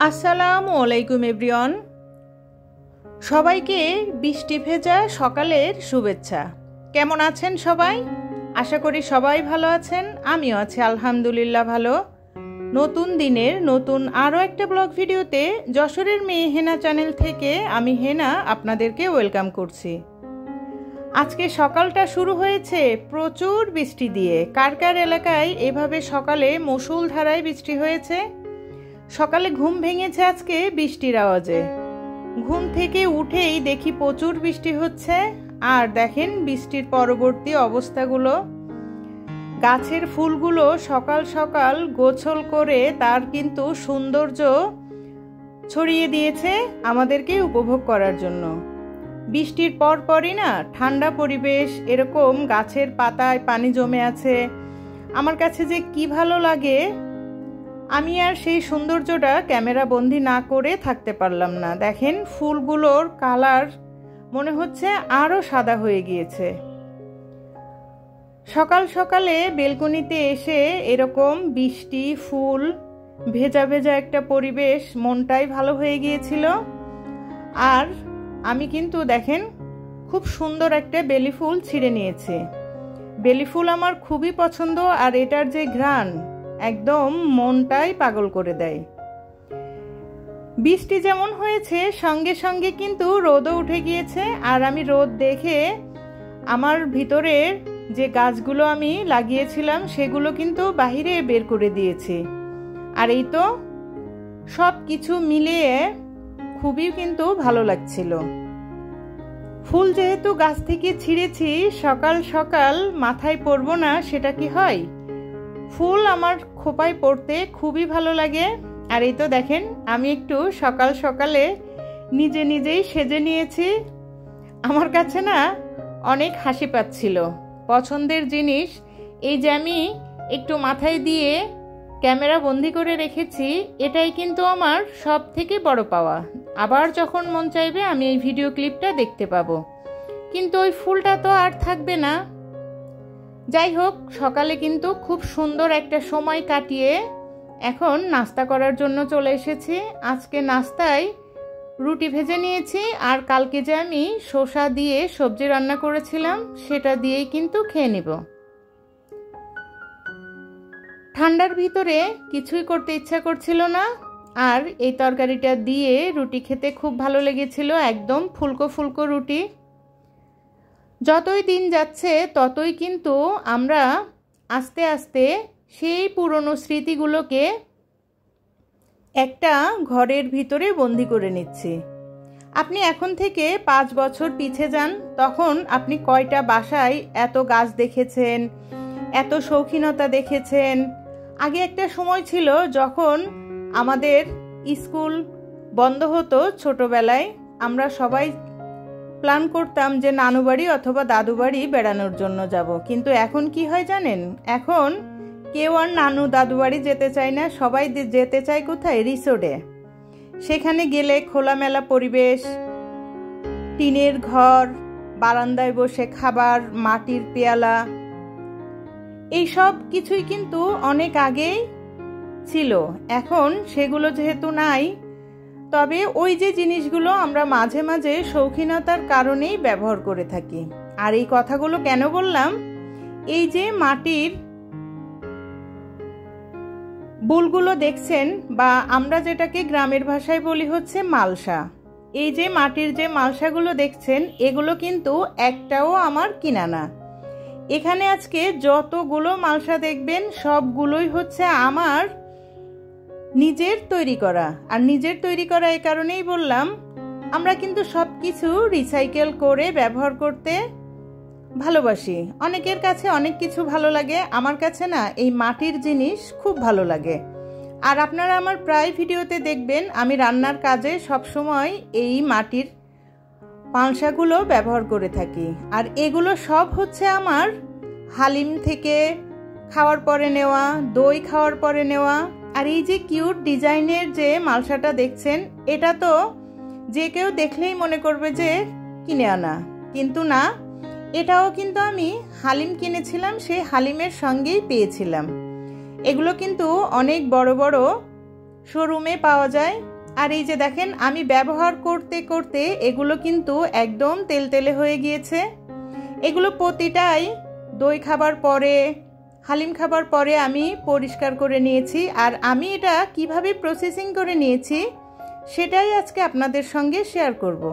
আসসালামু আলাইকুম এভরিওয়ান। সবাইকে বৃষ্টি ভেজা সকালের শুভেচ্ছা। কেমন আছেন সবাই? আশা করি সবাই ভালো আছেন। আমিও আছি আলহামদুলিল্লাহ ভালো। নতুন দিনের নতুন আরও একটা ব্লগ ভিডিওতে যশোরের মেয়ে হেনা চ্যানেল থেকে আমি হেনা আপনাদেরকে ওয়েলকাম করছি। আজকে সকালটা শুরু হয়েছে প্রচুর বৃষ্টি দিয়ে। কার কার এলাকায় এভাবে সকালে মুষলধারায় বৃষ্টি হয়েছে? সকালে ঘুম ভেঙেছে আজকে বৃষ্টির আওয়াজে। ঘুম থেকে উঠেই দেখি প্রচুর বৃষ্টি হচ্ছে। আর দেখেন বৃষ্টির পরবর্তী অবস্থাগুলো। গাছের ফুলগুলো সকাল সকাল গোছল করে তার কিন্তু সৌন্দর্য ছড়িয়ে দিয়েছে আমাদেরকে উপভোগ করার জন্য। বৃষ্টির পরপরই না ঠান্ডা পরিবেশ, এরকম গাছের পাতায় পানি জমে আছে, আমার কাছে যে কি ভালো লাগে। আমি আর সেই সৌন্দর্যটা ক্যামেরা বন্দি না করে থাকতে পারলাম না। দেখেন ফুলগুলোর কালার মনে হচ্ছে আরও সাদা হয়ে গিয়েছে। সকাল সকালে বেলকনিতে এসে এরকম বৃষ্টি, ফুল, ভেজা ভেজা একটা পরিবেশ, মনটাই ভালো হয়ে গিয়েছিল। আর আমি কিন্তু দেখেন খুব সুন্দর একটা বেলি ফুল ছিঁড়ে নিয়েছি। বেলি ফুল আমার খুবই পছন্দ, আর এটার যে ঘ্রাণ একদম মনটাই পাগল করে দেয়। বৃষ্টি যেমন হয়েছে সঙ্গে সঙ্গে কিন্তু রোদও উঠে গিয়েছে। আর আমি রোদ দেখে আমার ভিতরের যে গাছগুলো আমি লাগিয়েছিলাম সেগুলো কিন্তু বাহিরে বের করে দিয়েছি। আর এই তো সব কিছু মিলিয়ে খুবই কিন্তু ভালো লাগছিল। ফুল যেহেতু গাছ থেকে ছিঁড়েছি, সকাল সকাল মাথায় পড়বো না সেটা কি হয়? ফুল আমার খোপায় পড়তে খুবই ভালো লাগে। আর এই তো দেখেন আমি একটু সকাল সকালে নিজে নিজেই সেজে নিয়েছি। আমার কাছে না অনেক হাসি পাচ্ছিল। পছন্দের জিনিস এই যে আমি একটু মাথায় দিয়ে ক্যামেরা বন্দি করে রেখেছি, এটাই কিন্তু আমার সব থেকে বড় পাওয়া। আবার যখন মন চাইবে আমি এই ভিডিও ক্লিপটা দেখতে পাবো, কিন্তু ওই ফুলটা তো আর থাকবে না। যাই হোক, সকালে কিন্তু খুব সুন্দর একটা সময় কাটিয়ে এখন নাস্তা করার জন্য চলে এসেছি। আজকে নাস্তায় রুটি ভেজে নিয়েছি, আর কালকে যে আমি শসা দিয়ে সবজি রান্না করেছিলাম সেটা দিয়েই কিন্তু খেয়ে নিব। ঠান্ডার ভিতরে কিছুই করতে ইচ্ছা করছিল না, আর এই তরকারিটা দিয়ে রুটি খেতে খুব ভালো লেগেছিল। একদম ফুলকো ফুলকো রুটি। যতই দিন যাচ্ছে ততই কিন্তু আমরা আস্তে আস্তে সেই পুরনো স্মৃতিগুলোকে একটা ঘরের ভিতরে বন্দি করে নিচ্ছি। আপনি এখন থেকে 5 বছর পিছে যান, তখন আপনি কয়টা বাসায় এত গাছ দেখেছেন, এত শৌখিনতা দেখেছেন। আগে একটা সময় ছিল যখন আমাদের স্কুল বন্ধ হতো ছোটবেলায়, আমরা সবাই প্ল্যান করতাম যে নানু বাড়ি অথবা দাদু বাড়ি বেড়ানোর জন্য যাব। কিন্তু এখন কি হয় জানেন? এখন কেউ আর নানু দাদু বাড়ি যেতে চায় না, সবাই যেতে চায় কোথায়? রিসোর্টে। সেখানে গেলে খোলামেলা পরিবেশ, টিনের ঘর, বারান্দায় বসে খাবার, মাটির পেয়ালা, এই সব কিছুই কিন্তু অনেক আগেই ছিল। এখন সেগুলো যেহেতু নাই, তবে ওই যে জিনিসগুলো আমরা মাঝে মাঝে শৌখিনতার কারণেই ব্যবহার করে থাকি। আর এই কথাগুলো কেন বললাম? এই যে মাটির বুলগুলো দেখছেন, বা আমরা যেটাকে গ্রামের ভাষায় বলি হচ্ছে মালসা, এই যে মাটির যে মালসাগুলো দেখছেন এগুলো কিন্তু একটাও আমার কিনা না। এখানে আজকে যতগুলো মালসা দেখবেন সবগুলোই হচ্ছে আমার নিজের তৈরি করা। আর নিজের তৈরি করা এই কারণেই বললাম, আমরা কিন্তু সব কিছু রিসাইকেল করে ব্যবহার করতে ভালোবাসি। অনেকের কাছে অনেক কিছু ভালো লাগে, আমার কাছে না এই মাটির জিনিস খুব ভালো লাগে। আর আপনারা আমার প্রায় ভিডিওতে দেখবেন আমি রান্নার কাজে সবসময় এই মাটির পাংশাগুলো ব্যবহার করে থাকি। আর এগুলো সব হচ্ছে আমার হালিম থেকে খাওয়ার পরে নেওয়া, দই খাওয়ার পরে নেওয়া। আর এই যে কিউট ডিজাইনের যে মালসাটা দেখছেন, এটা তো যে কেউ দেখলেই মনে করবে যে কিনে আনা, কিন্তু না, এটাও কিন্তু আমি হালিম কিনেছিলাম, সেই হালিমের সঙ্গেই পেয়েছিলাম। এগুলো কিন্তু অনেক বড় বড় শোরুমে পাওয়া যায়। আর এই যে দেখেন আমি ব্যবহার করতে করতে এগুলো কিন্তু একদম তেলতেলে হয়ে গিয়েছে। এগুলো প্রতিটাই দই খাবার পরে, হালিম খাবার পরে আমি পরিষ্কার করে নিয়েছি। আর আমি এটা কিভাবে প্রসেসিং করে নিয়েছি সেটাই আজকে আপনাদের সঙ্গে শেয়ার করব।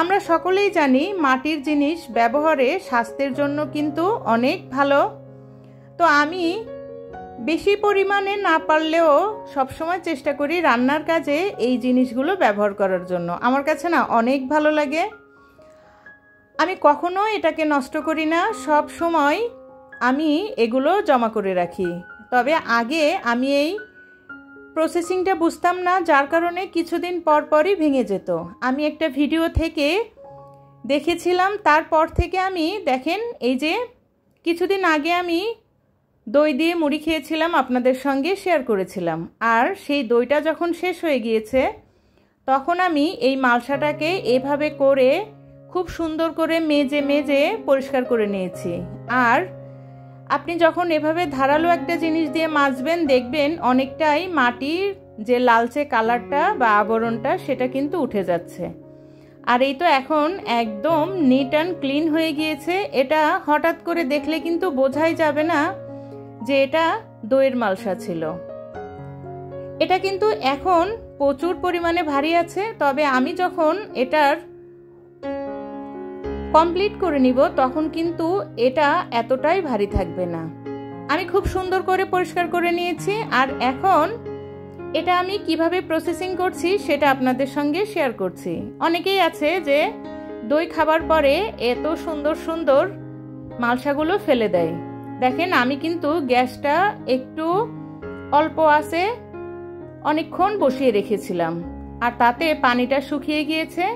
আমরা সকলেই জানি মাটির জিনিস ব্যবহারে স্বাস্থ্যের জন্য কিন্তু অনেক ভালো। তো আমি বেশি পরিমাণে না পারলেও সবসময় চেষ্টা করি রান্নার কাজে এই জিনিসগুলো ব্যবহার করার জন্য। আমার কাছে না অনেক ভালো লাগে। আমি কখনো এটাকে নষ্ট করি না, সব সময় আমি এগুলো জমা করে রাখি। তবে আগে আমি এই প্রসেসিংটা বুঝতাম না, যার কারণে কিছুদিন পর পরই ভেঙে যেত। আমি একটা ভিডিও থেকে দেখেছিলাম, তারপর থেকে আমি দেখেন এই যে কিছুদিন আগে আমি দই দিয়ে মুড়ি খেয়েছিলাম, আপনাদের সঙ্গে শেয়ার করেছিলাম। আর সেই দইটা যখন শেষ হয়ে গিয়েছে তখন আমি এই মালসাটাকে এভাবে করে খুব সুন্দর করে মেজে মেজে পরিষ্কার করে নিয়েছি। আর আপনি যখন এভাবে ধারালো একটা জিনিস দিয়ে মাজবেন দেখবেন অনেকটাই মাটির যে লালচে কালারটা বা আবরণটা সেটা কিন্তু উঠে যাচ্ছে। আর এই তো এখন একদম নিট অ্যান্ড ক্লিন হয়ে গিয়েছে। এটা হঠাৎ করে দেখলে কিন্তু বোঝাই যাবে না যে এটা দইয়ের মালসা ছিল। এটা কিন্তু এখন প্রচুর পরিমাণে ভারী আছে, তবে আমি যখন এটার কমপ্লিট করে নিব তখন কিন্তু এটা এতটাই ভারী থাকবে না। আমি খুব সুন্দর করে পরিষ্কার করে নিয়েছি। আর এখন এটা আমি কিভাবে প্রসেসিং করছি সেটা আপনাদের সঙ্গে শেয়ার করছি। অনেকেই আছে যে দই খাবার পরে এত সুন্দর সুন্দর মালসাগুলো ফেলে দেয়। দেখেন আমি কিন্তু গ্যাসটা একটু অল্প আছে অনেকক্ষণ বসিয়ে রেখেছিলাম, আর তাতে পানিটা শুকিয়ে গিয়েছে।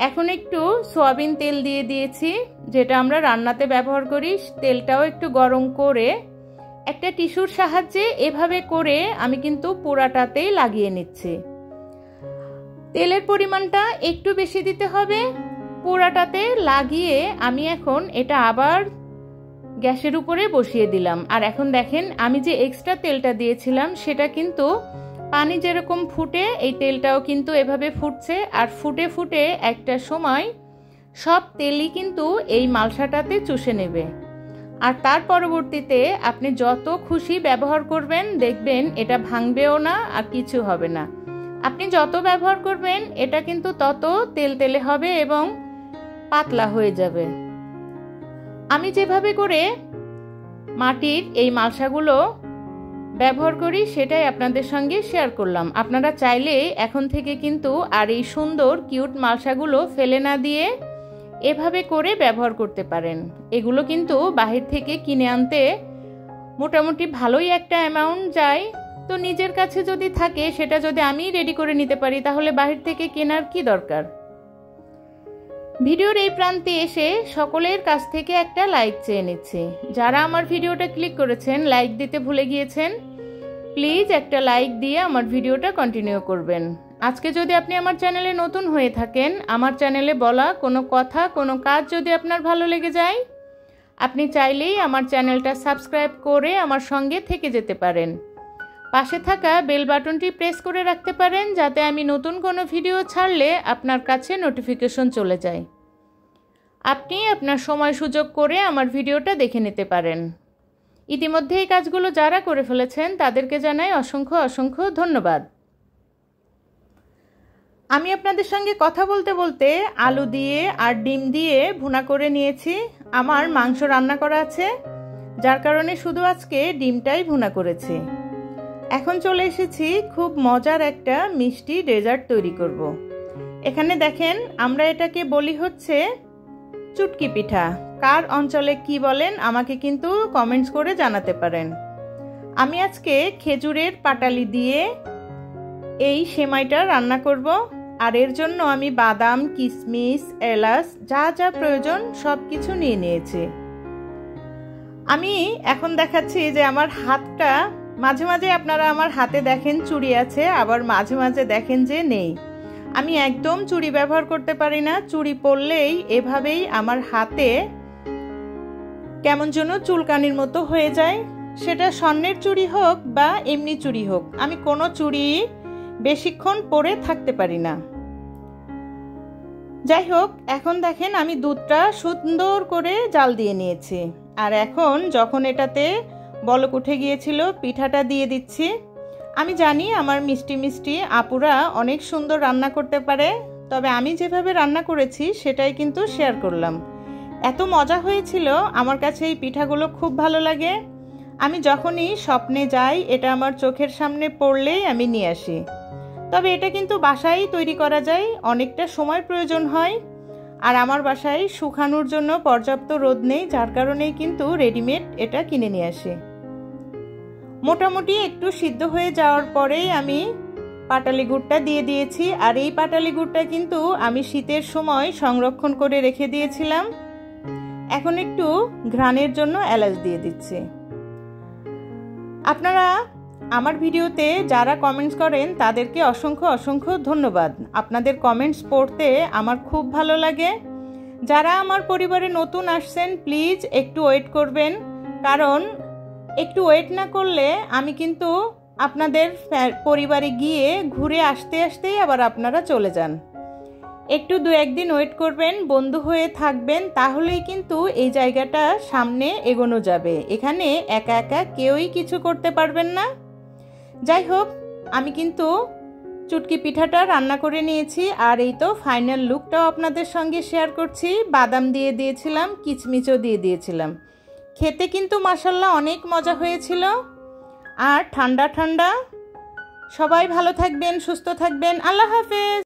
এখন একটু সয়াবিন তেল দিয়ে দিয়েছি, যেটা আমরা রান্নাতে ব্যবহার করি। তেলটাও একটু গরম করে একটা টিস্যুর সাহায্যে এভাবে করে আমি কিন্তু পুরাটাতেই লাগিয়ে নিচ্ছি। তেলের পরিমাণটা একটু বেশি দিতে হবে। পুরাটাতে লাগিয়ে আমি এখন এটা আবার গ্যাসের উপরে বসিয়ে দিলাম। আর এখন দেখেন আমি যে এক্সট্রা তেলটা দিয়েছিলাম সেটা কিন্তু পানি যেরকম ফুটে এই তেলটাও কিন্তু এভাবে ফুটছে। আর ফুটে ফুটে একটা সময় সব তেলই কিন্তু এই মালসাটাতে চুষে নেবে। আর তার পরবর্তীতে আপনি যত খুশি ব্যবহার করবেন দেখবেন এটা ভাঙবেও না আর কিছু হবে না। আপনি যত ব্যবহার করবেন এটা কিন্তু তত তেলতেলে হবে এবং পাতলা হয়ে যাবে। আমি যেভাবে করে মাটির এই মালসাগুলো ব্যবহার করি সেটাই আপনাদের সঙ্গে শেয়ার করলাম। আপনারা চাইলে এখন থেকে কিন্তু আর এই সুন্দর কিউট মালসাগুলো ফেলে না দিয়ে এভাবে করে ব্যবহার করতে পারেন। এগুলো কিন্তু বাহির থেকে কিনে আনতে মোটামুটি ভালোই একটা অ্যামাউন্ট যায়। তো নিজের কাছে যদি থাকে সেটা যদি আমি রেডি করে নিতে পারি তাহলে বাহির থেকে কেনার কি দরকার। ভিডিওর এই প্রান্তে এসে সকলের কাছ থেকে একটা লাইক চেয়ে নিচ্ছি। যারা আমার ভিডিওটা ক্লিক করেছেন লাইক দিতে ভুলে গিয়েছেন, প্লিজ একটা লাইক দিয়ে আমার ভিডিওটা কন্টিনিউ করবেন। আজকে যদি আপনি আমার চ্যানেলে নতুন হয়ে থাকেন, আমার চ্যানেলে বলা কোনো কথা কোনো কাজ যদি আপনার ভালো লেগে যায়, আপনি চাইলেই আমার চ্যানেলটা সাবস্ক্রাইব করে আমার সঙ্গে থেকে যেতে পারেন। পাশে থাকা বেল বাটনটি প্রেস করে রাখতে পারেন যাতে আমি নতুন কোনো ভিডিও ছাড়লে আপনার কাছে নোটিফিকেশন চলে যায়। আপনি আপনার সময় সুযোগ করে আমার ভিডিওটা দেখে নিতে পারেন। ইতিমধ্যে এই কাজগুলো যারা করে ফেলেছেন তাদেরকে জানাই অসংখ্য অসংখ্য ধন্যবাদ। আমি আপনাদের সঙ্গে কথা বলতে বলতে আলু দিয়ে আর ডিম দিয়ে ভুনা করে নিয়েছি। আমার মাংস রান্না করা আছে, যার কারণে শুধু আজকে ডিমটাই ভুনা করেছি। এখন চলে এসেছি খুব মজার একটা মিষ্টি ডেজার্ট তৈরি করব। এখানে দেখেন আমরা এটাকে বলি হচ্ছে চুটকি পিঠা। কার অঞ্চলে কি বলেন আমাকে কিন্তু কমেন্টস করে জানাতে পারেন। আমি আজকে খেজুরের পাটালি দিয়ে এই সেমাইটা রান্না করব। আর এর জন্য আমি বাদাম, কিশমিশ, এলাচ যা যা প্রয়োজন সব কিছু নিয়ে নিয়েছি। আমি এখন দেখাচ্ছি যে আমার হাতটা, মাঝে মাঝে আপনারা আমার হাতে দেখেন চুড়ি আছে, আবার মাঝে মাঝে দেখেন যে নেই। আমি একদম চুড়ি ব্যবহার করতে পারি না। চুড়ি পরলেই এভাবেই আমার হাতে কেমন যেন চুলকানির মতো হয়ে যায়। সেটা স্বর্ণের চুড়ি হোক বা এমনি চুড়ি হোক, আমি কোনো চুড়ি বেশিক্ষণ পরে থাকতে পারি না। যাই হোক, এখন দেখেন আমি দুধটা সুন্দর করে জাল দিয়ে নিয়েছি। আর এখন যখন এটাতে বলক উঠে গিয়েছিল, পিঠাটা দিয়ে দিচ্ছি। আমি জানি আমার মিষ্টি মিষ্টি আপুরা অনেক সুন্দর রান্না করতে পারে, তবে আমি যেভাবে রান্না করেছি সেটাই কিন্তু শেয়ার করলাম। এত মজা হয়েছিল, আমার কাছে এই পিঠাগুলো খুব ভালো লাগে। আমি যখনই স্বপ্নে যাই এটা আমার চোখের সামনে পড়লেই আমি নিয়ে আসি। তবে এটা কিন্তু বাসায় তৈরি করা যায়, অনেকটা সময় প্রয়োজন হয়। আর আমার বাসায় শুকানোর জন্য পর্যাপ্ত রোদ নেই, যার কারণেই কিন্তু রেডিমেড এটা কিনে নিয়ে আসি। মোটামুটি একটু সিদ্ধ হয়ে যাওয়ার পরেই আমি পাটালি গুড়টা দিয়ে দিয়েছি। আর এই পাটালি গুড়টা কিন্তু আমি শীতের সময় সংরক্ষণ করে রেখে দিয়েছিলাম। এখন একটু ঘ্রাণের জন্য এলাচ দিয়ে দিচ্ছি। আপনারা আমার ভিডিওতে যারা কমেন্টস করেন তাদেরকে অসংখ্য অসংখ্য ধন্যবাদ। আপনাদের কমেন্টস পড়তে আমার খুব ভালো লাগে। যারা আমার পরিবারে নতুন আসছেন প্লিজ একটু ওয়েট করবেন, কারণ একটু ওয়েট না করলে আমি কিন্তু আপনাদের পরিবারে গিয়ে ঘুরে আসতে আসতেই আবার আপনারা চলে যান। একটু 2-1 দিন ওয়েট করবেন, বন্ধু হয়ে থাকবেন, তাহলেই কিন্তু এই জায়গাটা সামনে এগোনো যাবে। এখানে একা একা কেউই কিছু করতে পারবেন না। যাই হোক, আমি কিন্তু চুটকি পিঠাটা রান্না করে নিয়েছি। আর এই তো ফাইনাল লুকটাও আপনাদের সঙ্গে শেয়ার করছি। বাদাম দিয়ে দিয়েছিলাম, কিচমিচও দিয়ে দিয়েছিলাম। খেতে কিন্তু মাশাআল্লাহ অনেক মজা হয়েছিল। আর ঠান্ডা ঠান্ডা। সবাই ভালো থাকবেন, সুস্থ থাকবেন। আল্লাহ হাফেজ।